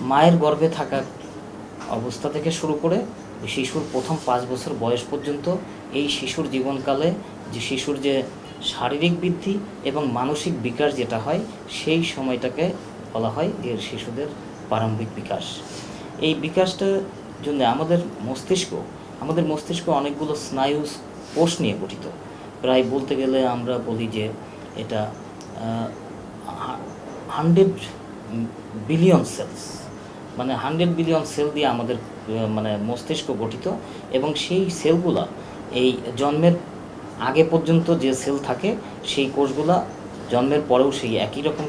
মায়ের গর্ভে থাকা অবস্থা থেকে শুরু করে শিশুর প্রথম 5 বছর বয়স পর্যন্ত এই শিশুর জীবনকালে যে শিশুর যে শারীরিক বৃদ্ধি এবং মানসিক বিকাশ যেটা হয় সেই সময়টাকে বলা হয় যে শিশুদের প্রারম্ভিক বিকাশ। এই বিকাশটার জন্য আমাদের মস্তিষ্ক অনেকগুলো স্নায়ু কোষ নিয়ে গঠিত। প্রায় বলতে গেলে আমরা বলি যে এটা 100 বিলিয়ন সেলস, মানে 100 বিলিয়ন সেল দিয়ে আমাদের মানে মস্তিষ্ক গঠিত। এবং সেই সেলগুলা এই জন্মের আগে পর্যন্ত যে সেল থাকে সেই কোষগুলা জন্মের পরেও সেই একই রকম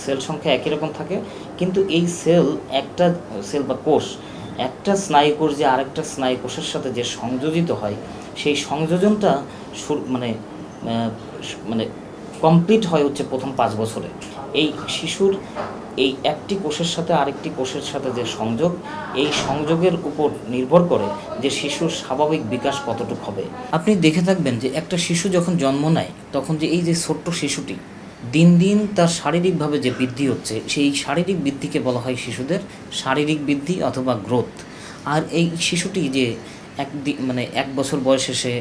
সেল সংখ্যা একই রকম থাকে। কিন্তু এই একটা সেল বা কোষ একটা স্নায়ু কোষ যে আরেকটা স্নায়ু কোষের সাথে যে সংযোজিত হয় সেই সংযোজনটা মানে মানে কমপ্লিট হয় হচ্ছে প্রথম 5 বছরে। এই শিশুর এই একটি কোষের সাথে আরেকটি কোষের সাথে যে সংযোগ, এই সংযোগের উপর নির্ভর করে যে শিশুর স্বাভাবিক বিকাশ কতটুকু হবে। আপনি দেখে থাকবেন যে একটা শিশু যখন জন্ম নেয় তখন যে এই যে ছোট্ট শিশুটি দিন দিন তার শারীরিকভাবে যে বৃদ্ধি হচ্ছে সেই শারীরিক বৃদ্ধিকে বলা হয় শিশুদের শারীরিক বৃদ্ধি অথবা গ্রোথ। আর এই শিশুটি যে মানে 1 বছর বয়সে সে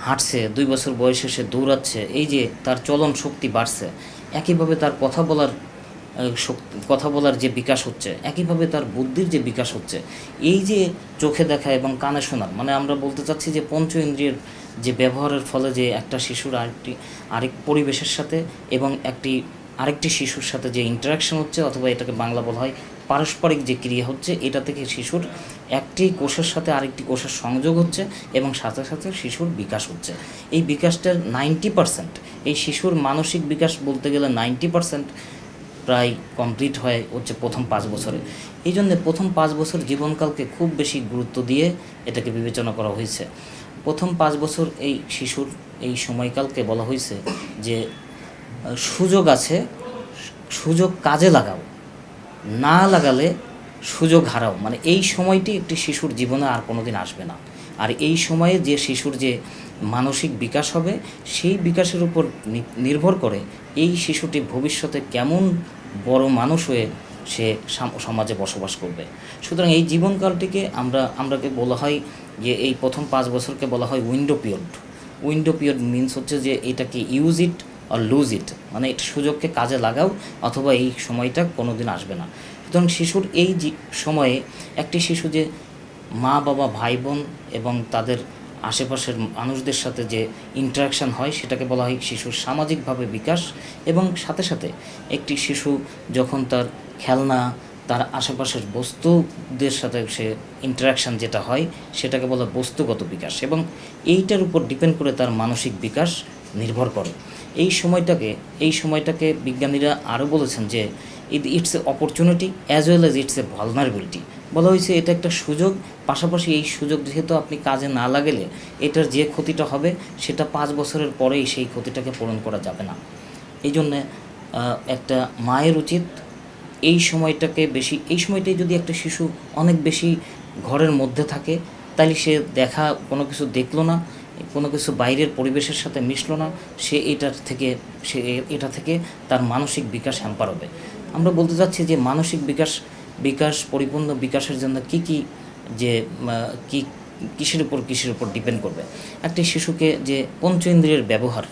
হাঁটছে, 2 বছর বয়সে সে দৌড়াচ্ছে, এই যে তার চলন শক্তি বাড়ছে, একইভাবে তার কথা বলার যে বিকাশ হচ্ছে, একইভাবে তার বুদ্ধির যে বিকাশ হচ্ছে, এই যে চোখে দেখা এবং কানে শোনার, মানে আমরা বলতে চাচ্ছি যে পঞ্চ ইন্দ্রিয়ের যে ব্যবহারের ফলে যে একটা শিশুর আরেক পরিবেশের সাথে এবং আরেকটি শিশুর সাথে যে ইন্টারাকশন হচ্ছে, অথবা এটাকে বাংলা বলা হয় পারস্পরিক যে ক্রিয়া হচ্ছে, এটা থেকে শিশুর একটি কোষের সাথে আরেকটি কোষের সংযোগ হচ্ছে এবং সাথে সাথে শিশুর বিকাশ হচ্ছে। এই বিকাশটার 90%, এই শিশুর মানসিক বিকাশ বলতে গেলে 90% প্রায় কমপ্লিট হয় হচ্ছে প্রথম 5 বছরে। এই জন্যে প্রথম 5 বছর জীবনকালকে খুব বেশি গুরুত্ব দিয়ে এটাকে বিবেচনা করা হয়েছে। প্রথম 5 বছর এই শিশুর এই সময়কালকে বলা হয়েছে যে সুযোগ আছে, সুযোগ কাজে লাগাও, না লাগালে সুযোগ হারাও। মানে এই সময়টি একটি শিশুর জীবনে আর কোনো দিন আসবে না। আর এই সময়ে যে শিশুর যে মানসিক বিকাশ হবে সেই বিকাশের উপর নির্ভর করে এই শিশুটি ভবিষ্যতে কেমন বড় মানুষ হয়ে সে সমাজে বসবাস করবে। সুতরাং এই জীবনকালটিকে আমরাকে বলা হয় যে এই প্রথম 5 বছরকে বলা হয় উইন্ডো পিরিয়ড মিনস হচ্ছে যে এটাকে use it R lose it, মানে এটা সুযোগকে কাজে লাগাও অথবা এই সময়টা কোনো দিন আসবে না। সুতরাং শিশুর এই সময়ে একটি শিশু যে মা বাবা ভাই বোন এবং তাদের আশেপাশের মানুষদের সাথে যে ইন্টারাকশান হয় সেটাকে বলা হয় শিশুর সামাজিকভাবে বিকাশ। এবং সাথে সাথে একটি শিশু যখন তার খেলনা, তার আশেপাশের বস্তুদের সাথে সে ইন্টারাকশান যেটা হয় সেটাকে বলা বস্তুগত বিকাশ, এবং এইটার উপর ডিপেন্ড করে তার মানসিক বিকাশ নির্ভর করে। এই সময়টাকে বিজ্ঞানীরা আরও বলেছেন যে it's a opportunity as well as it's a vulnerability. বলা হয়েছে এটা একটা সুযোগ, পাশাপাশি এই সুযোগ যেহেতু আপনি কাজে না লাগালে এটার যে ক্ষতিটা হবে সেটা 5 বছরের পরেই সেই ক্ষতিটাকে পূরণ করা যাবে না। এই জন্যে একটা মায়ের উচিত এই সময়টাই যদি একটা শিশু অনেক বেশি ঘরের মধ্যে থাকে তাহলে সে কোনো কিছু দেখলো না, কোনো কিছু বাইরের পরিবেশের সাথে মিশলো না, সে এটা থেকে তার মানসিক বিকাশ হ্যাম্পার হবে। আমরা বলতে চাচ্ছি যে মানসিক পরিপূর্ণ বিকাশের জন্য কিসের উপর ডিপেন্ড করবে। একটি শিশুকে যে পঞ্চ ইন্দ্রিয়ের ব্যবহার,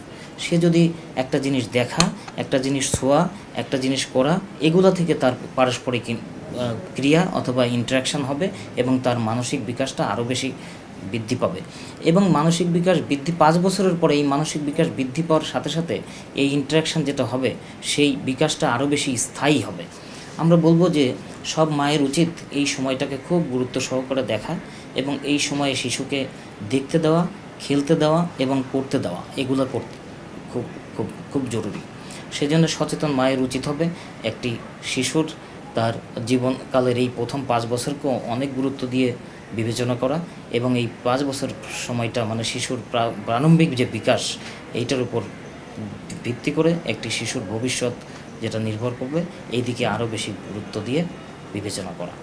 সে যদি একটা জিনিস দেখা, একটা জিনিস ছোঁয়া, একটা জিনিস করা, এগুলো থেকে তার পারস্পরিক ক্রিয়া অথবা ইন্টারাকশান হবে এবং তার মানসিক বিকাশটা আরও বেশি বৃদ্ধি পাবে। এবং মানসিক বিকাশ বৃদ্ধি 5 বছরের পরে এই মানসিক বিকাশ বৃদ্ধি পাওয়ার সাথে সাথে এই ইন্টারাকশান যেটা হবে সেই বিকাশটা আরও বেশি স্থায়ী হবে। আমরা বলবো যে সব মায়ের উচিত এই সময়টাকে খুব গুরুত্ব সহকারে দেখা এবং এই সময়ে শিশুকে দেখতে দেওয়া, খেলতে দেওয়া এবং পড়তে দেওয়া, এগুলো করতে খুব খুব খুব জরুরি। সেজন্য সচেতন মায়ের উচিত হবে একটি শিশুর তার জীবনকালের এই প্রথম 5 বছরকেও অনেক গুরুত্ব দিয়ে বিবেচনা করা এবং এই 5 বছর সময়টা মানে শিশুর প্রারম্ভিক যে বিকাশ এইটার উপর ভিত্তি করে একটি শিশুর ভবিষ্যৎ যেটা নির্ভর করবে এই দিকে আরও বেশি গুরুত্ব দিয়ে বিবেচনা করা।